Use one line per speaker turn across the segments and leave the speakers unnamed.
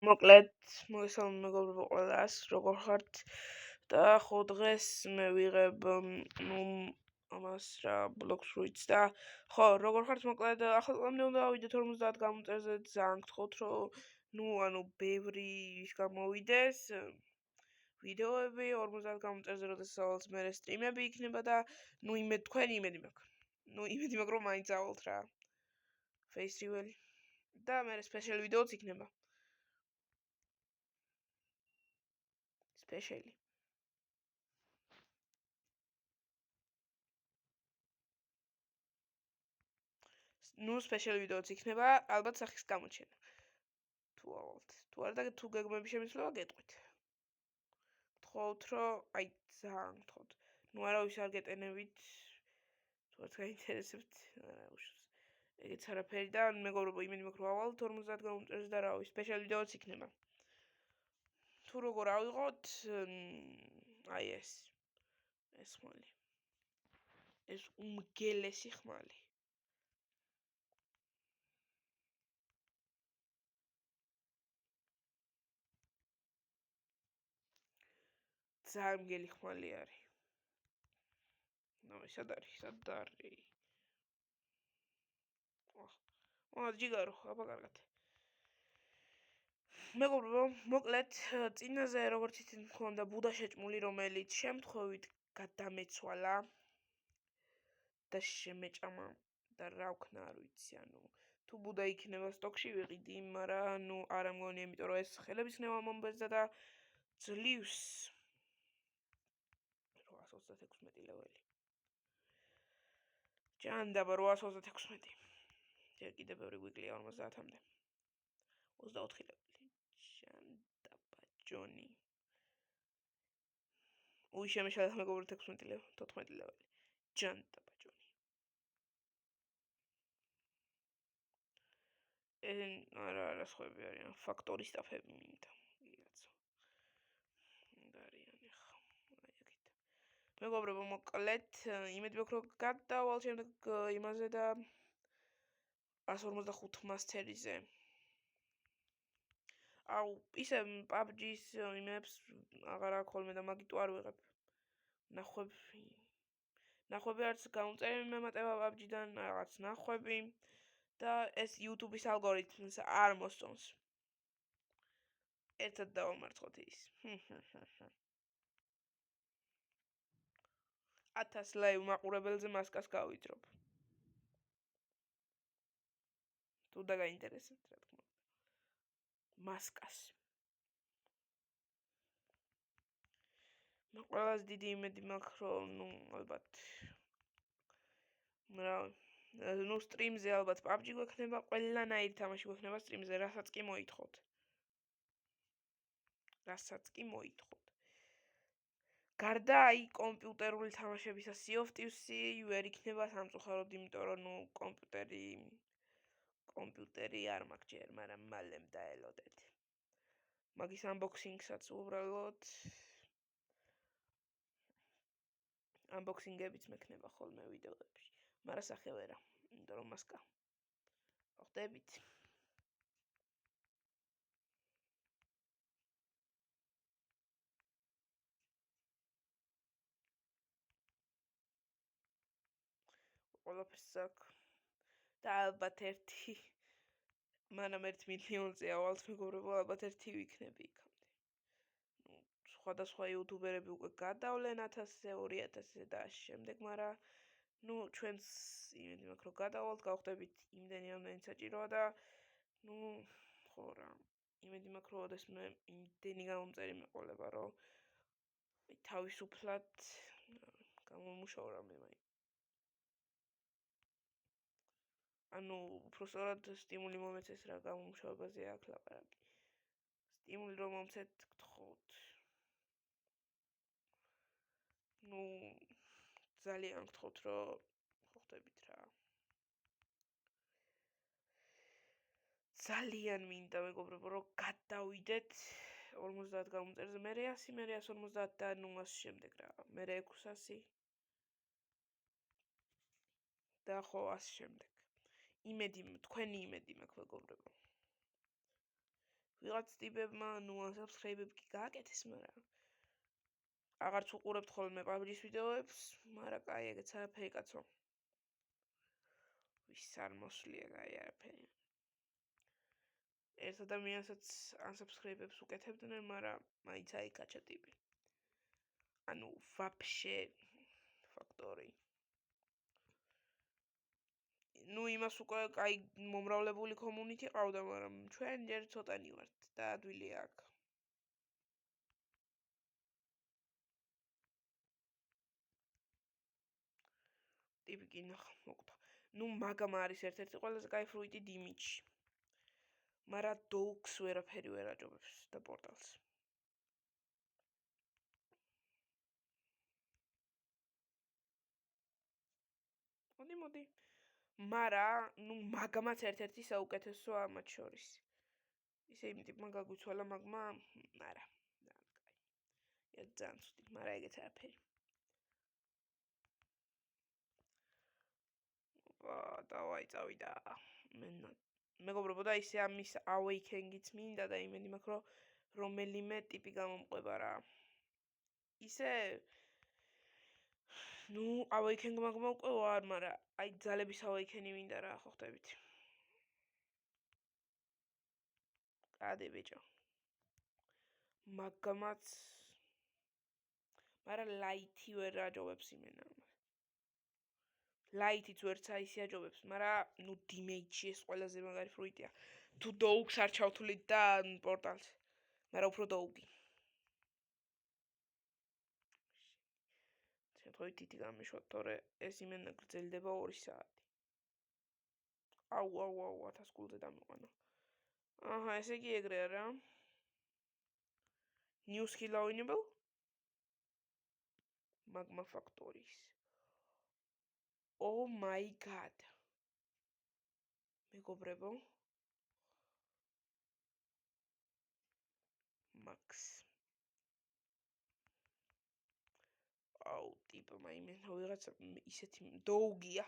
მოკლედ, მოგესალმებით მეგობრებო ყველას, როგორ ხართ? და ხო დღეს მე ვიღებ ამას რა ბლოგს ვიც და ხო, როგორ ხართ? მოკლედ, ახალწლამდე უნდა ავიდეთ 50 გამომწერზე, ძალიან გთხოვთ, რომ ბევრი გამოვიდეს ვიდეოები 50 გამომწერზე, როდესაც მე სტრიმები იქნება და თქვენი იმედი მაქვს. იმედი მაქვს, რომ მაინც ავალთ რა. Face reveal და მე სპეციალ ვიდეოც იქნება. Specially. სპეციალ ვიდეოც იქნება, ალბათ სახის გამოჩენა. თუ ავალთ. თუ არა და თუ გეგმები შემიძლია გეტყვით. გთხოვთ, რომ ძალიან გთხოვთ. არავის არ გეტენებით. თუ არც გაინტერესებთ, არა უშავს. ეგეც არაფერი და მეგობრებო, იმედი მაქვს, რომ ავალთ 50 გამომწერზე და რავი, სპეციალ ვიდეოც იქნება. თუ როგორ ავიღოთ, ეს ხმალი. ეს უმგელესი ხმალი. ძალიან მგელი ხმალი არის. სად არის? ჯიგარო, აბა კარგად. მეგობრებო, მოკლედ, წინაზე როგორც იცით მქონდა ბუდა შეჭმული, რომელიც შემთხვევით გადამეცვალა და შემეჭამა და რა ვქნა არ ვიცი, თუ ბუდა იქნება სტოკში ვიყიდი, მაგრამ არა მგონია, იმიტომ რომ ეს ხელების ხნევა მომბეძდა და ძლივს 836 ლეველი. ჯანდაბა 836. ჯერ კიდევ ბევრი გვიკლია 50-მდე. 24 ლეველი. ჯანდაბა ჯონი. შემეშალა მეგობრებო 16 ლეველი, 14 ლეველი. ჯანდაბა ჯონი. არა სხვები არიან, ფაქტორი სტაფები მინდა. ვიღაცა. არიან ახლა. მეგობრებო, მოკლედ, იმედი მაქვს, რომ გადავალ შემდეგ იმაზე და 145 მასტერიზე. ისე PUBG-ს იმებს აღარ აქვს ხოლმე და მაგიტო არ ვიღებ. ნახვები არც გამომწერები მემატება PUBG-დან, რაღაც ნახვები და ეს YouTube-ის ალგორითმს არ მოსწონს. ერთად დავამარცხოთ ის. 1000 ლაივ მაყურებელზე მასკას გავიძრობ. თუ და გაინტერესებთ, რა თქმა უნდა. მასკას. ყველას დიდი იმედი მაქვს, რომ ალბათ სტრიმზე ალბათ PUBG გვექნება, ყველანაირი თამაში გვექნება სტრიმზე, რასაც კი მოითხოვთ. გარდა კომპიუტერული თამაშებისა Sea of Thieves-ი ვერ იქნება სამწუხაროდ, იმიტომ რომ კომპიუტერი არ მაქვს ჯერ, მაგრამ მალე დაელოდეთ. მაგის unboxing-საც უბრალოდ unboxing-ებიც მექნება ხოლმე ვიდეოებში, მაგრამ სახე ვერა, იმიტომ რომ მასკა. ხვდებით. ყველაფერს აქვს და ალბათ მანამ 1 მილიონზე ავალთ მეგობრებო, ალბათ ერთი ვიქნები იქამდე. სხვადასხვა იუთუბერები უკვე გადავლენ 1000-ზე, 2000-ზე და შემდეგ, მაგრამ ჩვენს იმედი მაქვს, რომ გადავალთ, გავხდებით იმდენი საჭიროა და ხო რა, იმედი მაქვს, რომ ოდეს მე იმდენი გამომწერი მეყოლება, რომ თავისუფლად გამომუშავ რამე მაინც. უბრალოდ სტიმული მომეცეს რა გამომუშავებაზე აქ ლაპარაკი. სტიმული რომ მომცეთ, გთხოვთ. ძალიან გთხოვთ, რომ ხვდებით რა. ძალიან მინდა მეგობრებო, რომ გადავიდეთ 50 გამომწერზე, მე 100, მე 150 და ასე შემდეგ რა. მე 600 და ხო ასე შემდეგ. თქვენი იმედი მაქვს მეგობრებო. ვიღაც ტიპებმა unsubscribe-ები კი გააკეთეს, მაგრამ აღარც უყურებთ ხოლმე PUBG-ის ვიდეოებს, მაგრამ კაი, ეგეც არაფერი კაცო. ვის არ მოსვლია კაი არაფერი. ერთ ადამიანსაც unsubscribe-ებს უკეთებდნენ, მაგრამ მაინც აიკაჩა ტიპი. ანუ ვაფშე ფაქტორი. იმას უკვე კაი მომრავლებული community ყავდა, მაგრამ ჩვენ ჯერ ცოტანი ვართ და ადვილია აქ. ტიპი კი ნახა, მოკვდა. მაგამ არის ერთ-ერთი ყველაზე კაი ფრუიტი დიმიჩი. მაგრამ დოუქს ვერაფერი ვერ აჯობებს და პორტალს. მოდი. მაგრამ მაგამაც ერთ-ერთი საუკეთესოა მათ შორის. ისე იმ ტიპმა გაგვიცვალა მაგმა, არა, ძალიან კაი. ეს ძალიან ცუდი, მაგრამ ეგეც არაფერი. დავაი წავიდა. მეგობრებო და ისე ამის awakening-იც მინდა და იმედი მაქვს, რომ რომელიმე ტიპი გამომყვება რა. ისე awakening მაგმა უკვე ვარ, მაგრამ აი ძალების awakening მინდა რა, ხო ხტებით. კადი ბიჭო. მაგამაც მაგრამ ლაითი ვერ აჯობებს იმენა. ლაითიც ვერც აისი აჯობებს, მაგრამ დიმეიჩი ეს ყველაზე მაგარი ფრუიტია. თუ დოუქს არ ჩავთვლით და პორტალს, მაგრამ უფრო დოუგი. შემთხვევით თითი გამიშვათ, თორე ეს იმენა გრძელდება 2 საათი. აუ, 1000 გულზე დამიყვანა. აჰა, ესე იგი ეგრეა რა. New skill available? Magma factories. Oh my god. მეგობრებო. Max. აუ, ტიპა მაიმენა ვიღაცა ისეთი დოუგია.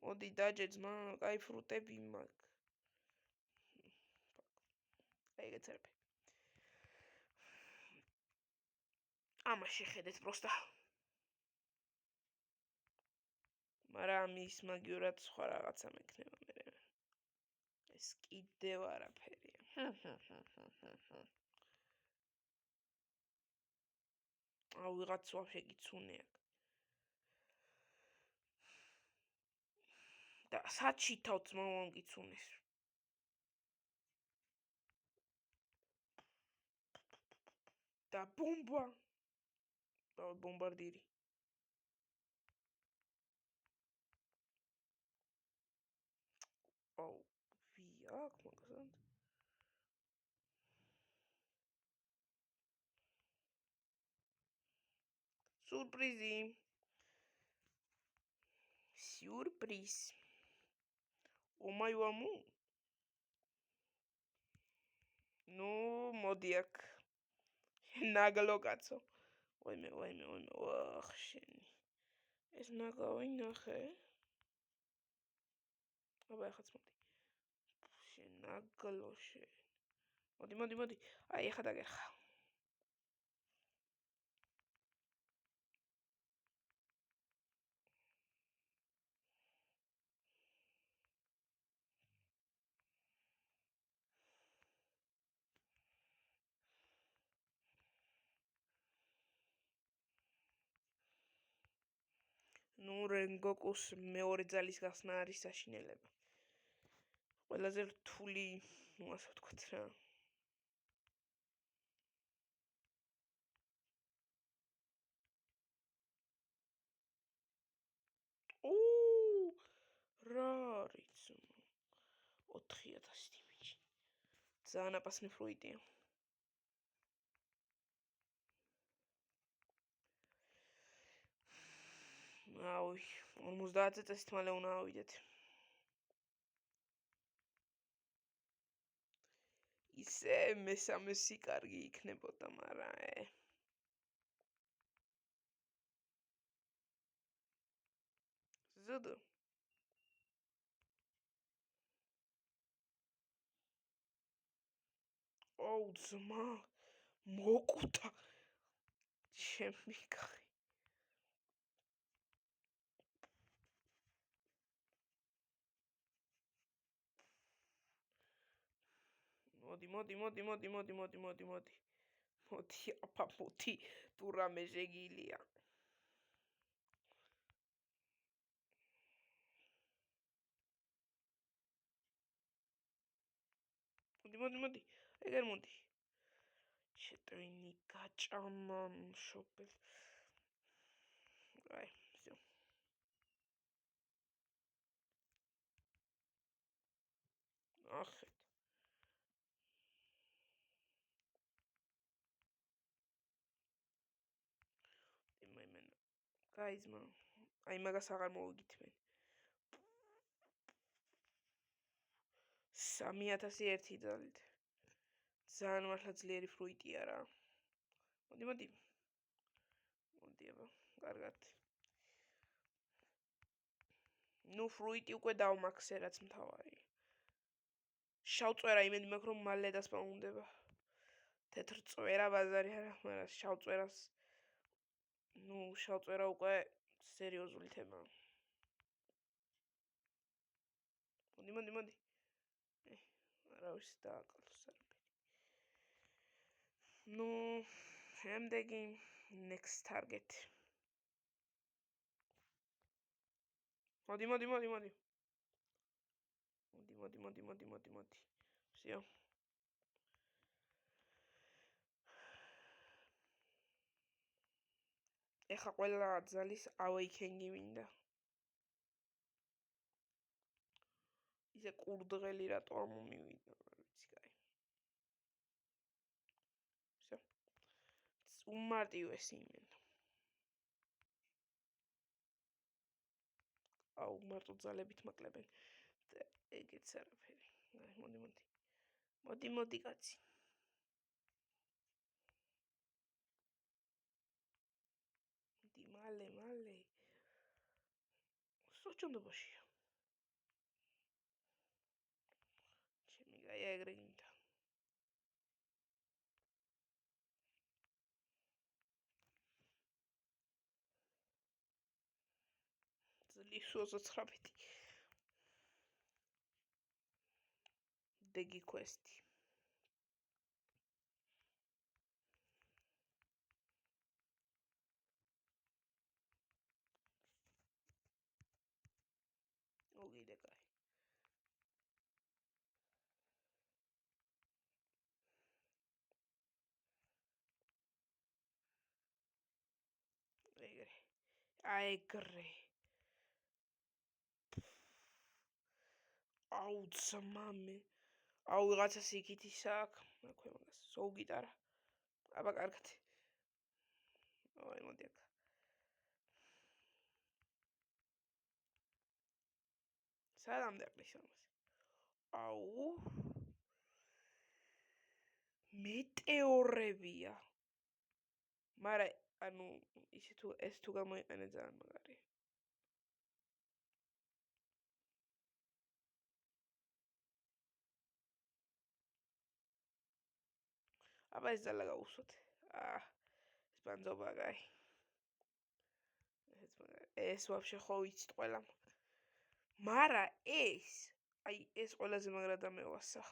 მოდი დაჯეძმა, კაი ფრუტები მაქვს. ეგეც არაფერი. ამას შეხედეთ პროსტა. მაგრამ ის მაგიურად სხვა რაღაცა მექნება მე. ეს კიდევ არაფერია. აუ, ვიღაც ვაფშე გიცუნე აქ. და საჩი თავთ მამამ გიცუნეს. და ბომბა. და ბომბარდირი. აუ, ვია აქ მაგასად. სურპრიზი. სიურპრიზ. ომაივამუ. მოდი აქ. ნაგლო კაცო. ვაიმე, ვახ შენი. ეს ნაგავი ნახე. აბა ეხაც მოდი. შენ ნაგლო შენ. მოდი. აი ეხა დაგერხა. რენგოკუს მეორე ძალის გახსნა არის საშინელება. ყველაზე რთული, ასე ვთქვათ რა. რა არის? 4000 დიმიჩი. ძალიან აპასნი ფრუიტია. აუი, 50 წესით მალე უნდა ავიდეთ. ისე მესამე სიკარგი იქნებოდა, მაგრამ ზუდ. აუ ძმა მოკვდა ჩემი კახი. მოდი. მოდი აფა მოდი თუ რამე შეგილია. მოდი. ეგერ მოდი. შეტვინი გაჭამა შოპერ. აი, всё. ახეთ. იმენა. გაიზმა. აი მაგას აღარ მოვიგითმენ. 3001 ძალით. ძალიან მართლა ძლიერი ფრუიტია რა. მოდი. მოდი აბა, კარგად. ნუ ფრუიტი უკვე დავმაქსე რაც მთავარი. შავწვერა იმედი მაქვს რომ მალე დასპაუნდება. თეთრ წვერა ბაზარი არა, მაგრამ შავწვერას ნუ შავწვერა უკვე სერიოზული თემაა. მოდი. არა ვიცი დააკლოს არაფერი. ნუ შემდეგი next target. მოდი. всё. ეხა ყველა ძალის awakening მინდა. ისე კურდღელი რატო არ მომივიდა, არ ვიცი, კაი. всё. უმარტივესი იმენა. აუ მარტო ძალებით მაკლებენ. ეგეც არაფერი. მოდი კაცი. მოდი მალე. სოჭონდობაშია. ჩემი გაია ეგრე გინდა. ძლივს 29. დეგი quest-ი. ოგიდე კაი. ეგრე. აუ ძმამე. აუ რაღაცა სიკითის აქვს. აქვე მაგას. სოუ გიტარა. აბა კარგად. აი მოდი აქ. სანამდე ყრის ამას. აუ. მეტეორებია. მაგრამ ანუ ისე თუ ეს თუ გამოიყენე ძალიან მაგარია. აბა ეს ძალა გავუსვათ. ეს ბანძობა კაი. ეს ვაფშე ხო ვიცით ყველამ. მარა ეს, აი ეს ყველაზე მაგრად ამევასა.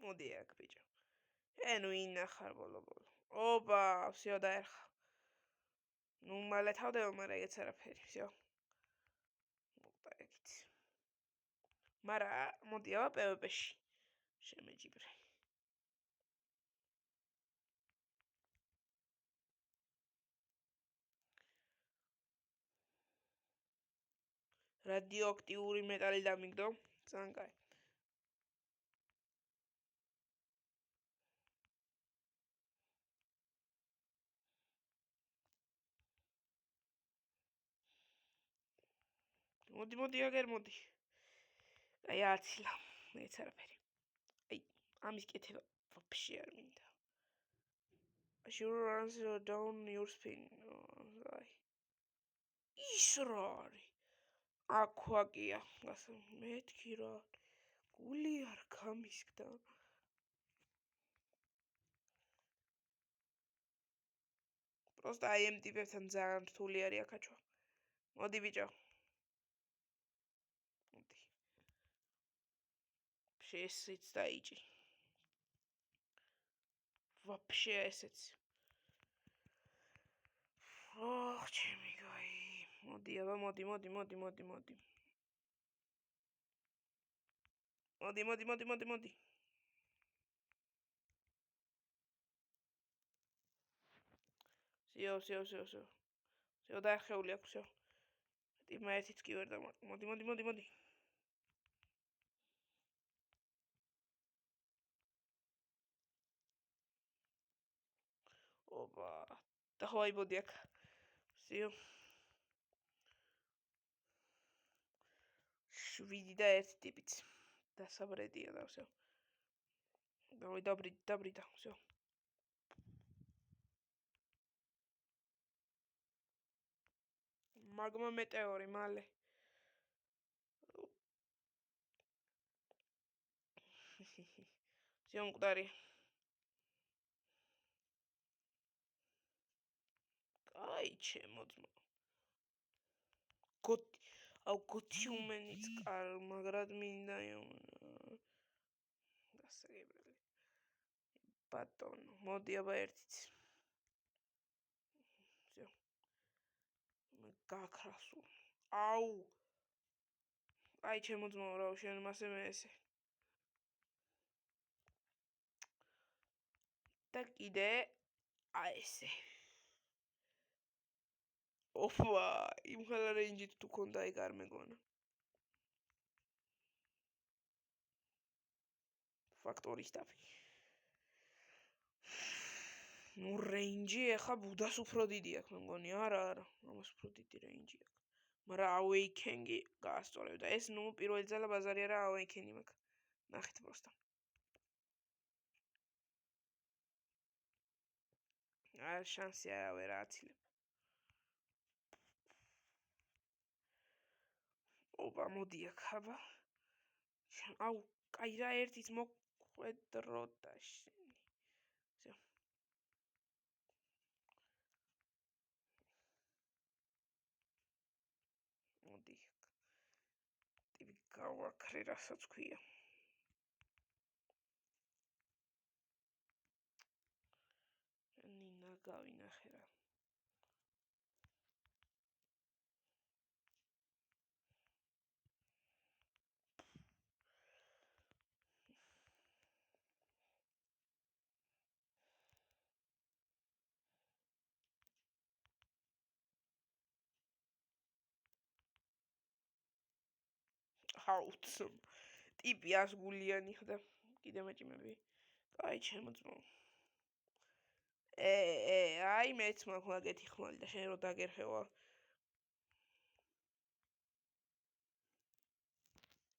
მოდი აქ ბიჭო. ნუ ინახარ ბოლო. ოპა, всё დაერხა. ნუ მალე თავდება, მაგრამ ეგეც არაფერი, всё. მოკდა ეგით. მარა მოდი აბა PvP-ში. შემეჯიბრე. რადიოაქტიური მეტალი დამიგდო, ძალიან კაი. მოდი აგერ მოდი. აი აცილა, მეც არაფერი. აი ამის კეთება ვაფშე არ მინდა. Sure runs down your spin. აი. ის რა არის? აქვაკია მეთქი რა გული არ გამისკდა просто აი ამ ტიპებთან ძალიან რთული არის აქაჩვა მოდი ბიჭო მოდი შეესიც დაიჭი вообще ესეც ოხ ჩემი გაი მოდი აბა მოდი всё დაახეული აქვს всё ტიპმა ერთიც კი ვერ დამატა მოდი ოპა და ხო აიბოდი აქ всё 7 და 1 ტიპიც დასაბრედია და всё давай დაბრიდა всё მაგმა მეტეორი მალე всё მკვდარი აი ჩემო ძმა გოთიუმენიც კარ მაგრად მინდა დასაგებელი ბატონო მოდი აბა ერთიც всё გაქრასულ აუ აი ჩემო ძმა რა შენ მასე მე ესე და კიდე აი ესე ოპა იმ ხელა რეინჯით თუ ქონდა ეგ არ მეგონა ფაქტორის დაფი ნუ რეინჯი ახლა ბუდას უფრო დიდი აქვს მე მგონი არა ამას უფრო დიდი რეინჯი აქვს მაგრამ awakening-ი გაასწორებდა ეს ნუ პირველი ძალა ბაზარი არა awakening-ი მაქვს ნახეთ просто არ შანსი არავე რა აცილებ ოპა მოდი აქ აბა აუ კაი რა ერთიც მოხვედრო და შენი всё მოდი ტიპი გავაქრე რასაც ქვია ნინა გავინახე რა ჰაუც ტიპი 100 გულიანი ხდა კიდე მეჭიმები აი ჩემო ძმო აი მეც მაქვს მაგეთი ხმალი და შენ რო დაგერხევა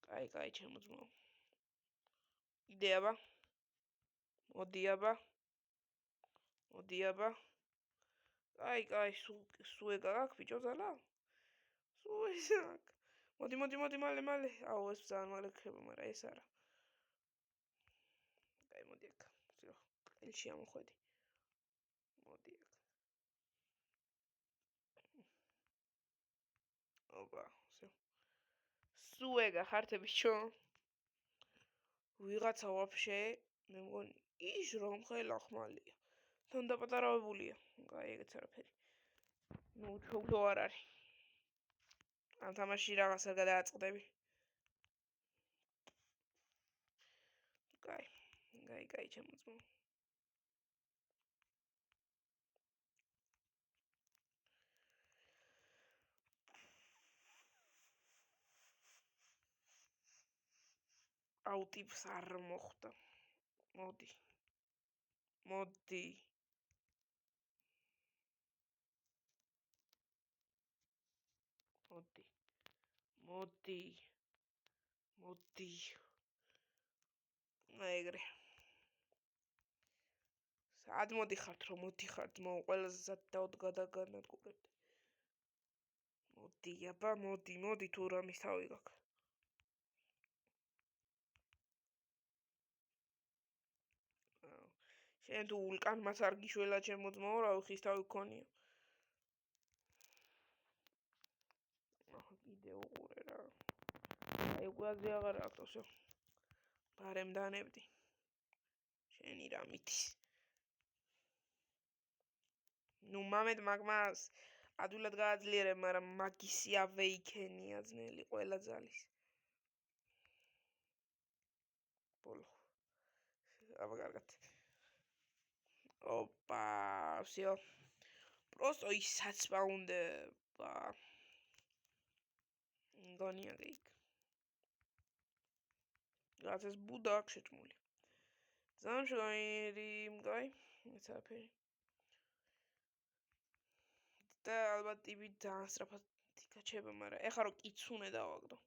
კაი ჩემო ძმო იდე აბა მოდი აბა კაი სულ ეგ აქვს ბიჭო ზალა სულ ეს აქვს მოდი მალე აუ ეს ძალიან მალე ხება მაგრამ ეს არა კაი მოდი აქ всё ყელში ამოხვედი მოდი აქ ოპა всё სულ ეგ ხართე ბიჭო ვიღაცა вообще მე მგონი ის რომ ხელა ხმალია თან დაპატარავებულია კაი ეგეც არაფერი ნუ თქო არ არის ამ თამაში რაღაცა გადააწყდები კაი ჩემო ძმო აუ ტიპს არ მოხვდა მოდი ეგრე სად მოდიხართ რომ მოდიხართ ძმაო ყველაზე სად დავდგა და განადგურებთ მოდი, აბა, მოდი, თუ რამის თავი გაქვს. შენ თუ ვულკანმაც არ გიშველა ჩემო ძმაო, რა ხის თავი გქონია. კიდე უყურე რა. აი უკვე აღარ აქვს, ბარემ დანებდი. შენი რა მითის. ნუ მამედ მაგმას ადვილად გააძლიერებ, მაგრამ მაგისი ავეიქენია ძნელი ყველა ძალის. ბოლო. აბა კარგად. Опа, всё. Просто ის საცბაუნდება. გონია გიქ. რაც ეს ბუდა აქ შეჭმული. ზამშვენი მგай, ეცაფერი. და ალბათ ტიპი ძალიან სწრაფად იკაჩება, მაგრამ ეხლა რო კიცუნე დავაგდო.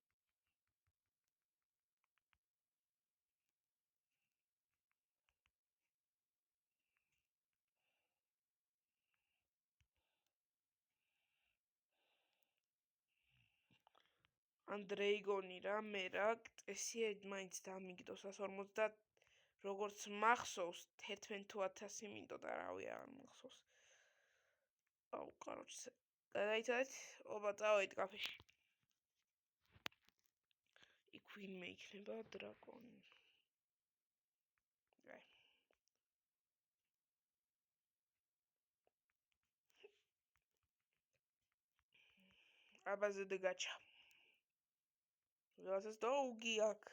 ანდრეიგონი რა მე რა წესია მაინც დამიგდოს 150 როგორც მახსოვს 11 თუ 1000 მინდოდა რავი არ მახსოვს. აუ короче გადაიცადეთ ობა წავედით კაფეში. იქ ვინმე იქნება დრაკონი. აბა ზედ გაჩა. რასას დაუგი აქ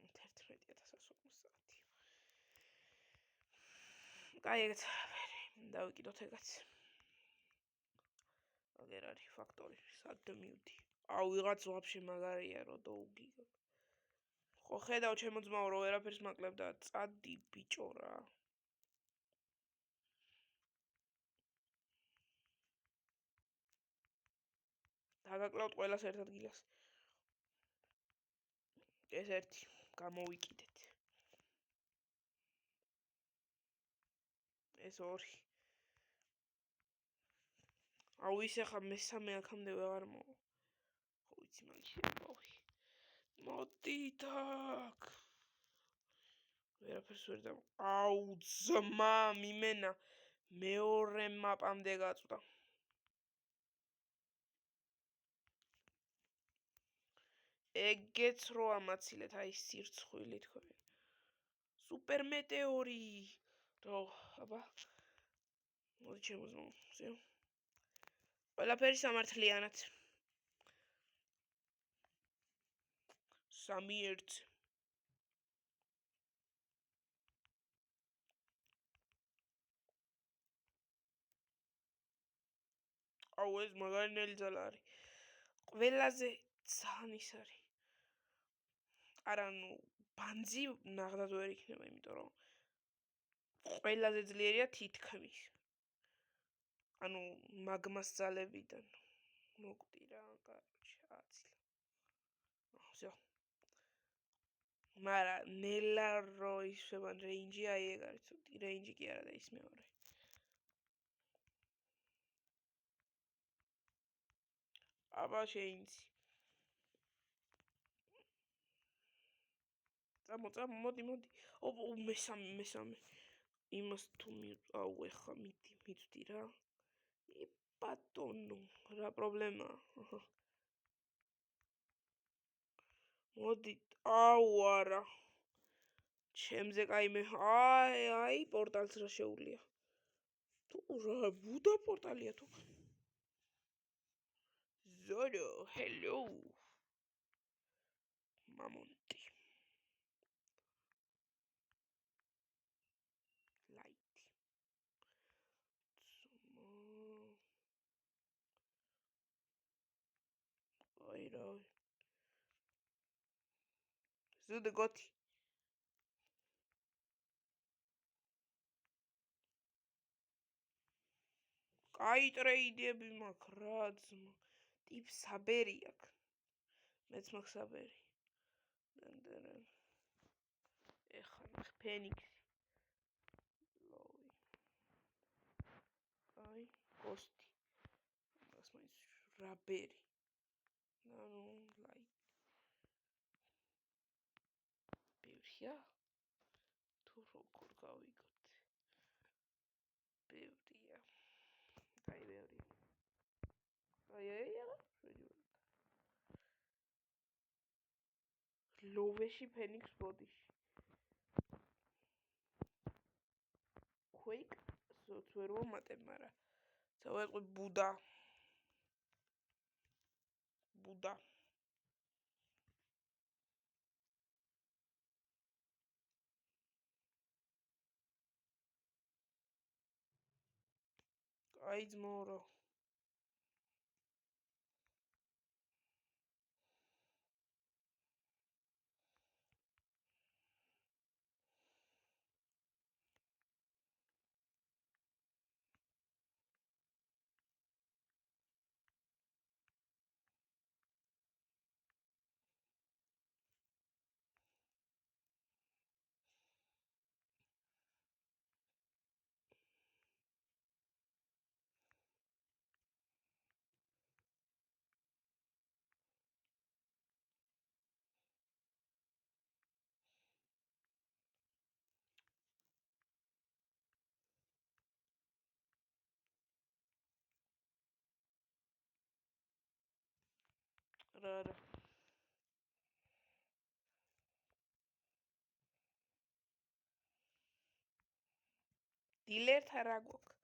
11150 კაი ეგეც არაფერი დავიკიდოთ ეგაც აგერ არის ფაქტორი სად მივდი აუ ვიღაც ვაფშე მაგარია რო დაუგი ხო ხედავ ჩემო ძმაო რო ვერაფერს მაკლებ და წადი ბიჭო რა დაგაკლავთ ყველას ერთ ადგილას ეს ერთი გამოვიკიდეთ ეს ორი აუ ის ახლა მესამე აქამდე ვეღარ მოვა ხო ვიცი მაგის შემოვი მოდი დაკ ვერაფერს ვერ და აუ ძმა მიმენა მეორე მაპამდე გაწვდა ეგეც რო ამაცილეთ აი სირცხვილი თქვენ სუპერ მეტეორი რო აბა მოდი შემოძმო всё ყველაფერი სამართლიანად 3-1 აუ ეს მაგარი ნელი ძალა არის ყველაზე ძალიან ის არის არა ნუ ბანძი ნაღდად ვერ იქნება იმიტომ რომ ყველაზე ძლიერია თითქმის ანუ მაგმას ძალებიდან მოკვდი რა короче აცილა всё მარა ნელა რო ისება რეინჯი აი ეგ არის ცოტი რეინჯი კი არა და ის მეორე აბა შეინცი წამო მოდი ოპ მესამე იმას თუ აუ ეხა მივდი რა ბატონო რა პრობლემაა მოდი აუ არა ჩემზე კაი მე აი პორტალს რა შეუულია თუ რა ბუდა პორტალია თუ ზორო ჰელო მამონტი ლაითი აი რა ზუდ გოთი კაი ტრეიდები მაქვს რა ძმა ტიპ საბერი აქვს მეც მაქვს საბერი ეხა ნახე ფენიქსი ლოვი კაი კოსტი მას მაინც რაბერი. ანუ ლაი. ბევრია? თუ როგორ გავიგოთ? ბევრია. აი ბევრია. აი. ლოვეში ფენიქს ბოდიში. Quake software ვამატებ, მაგრამ დავაწყო ბუდა. აი ძმორო. რა. დილერთა რა გვაქვს?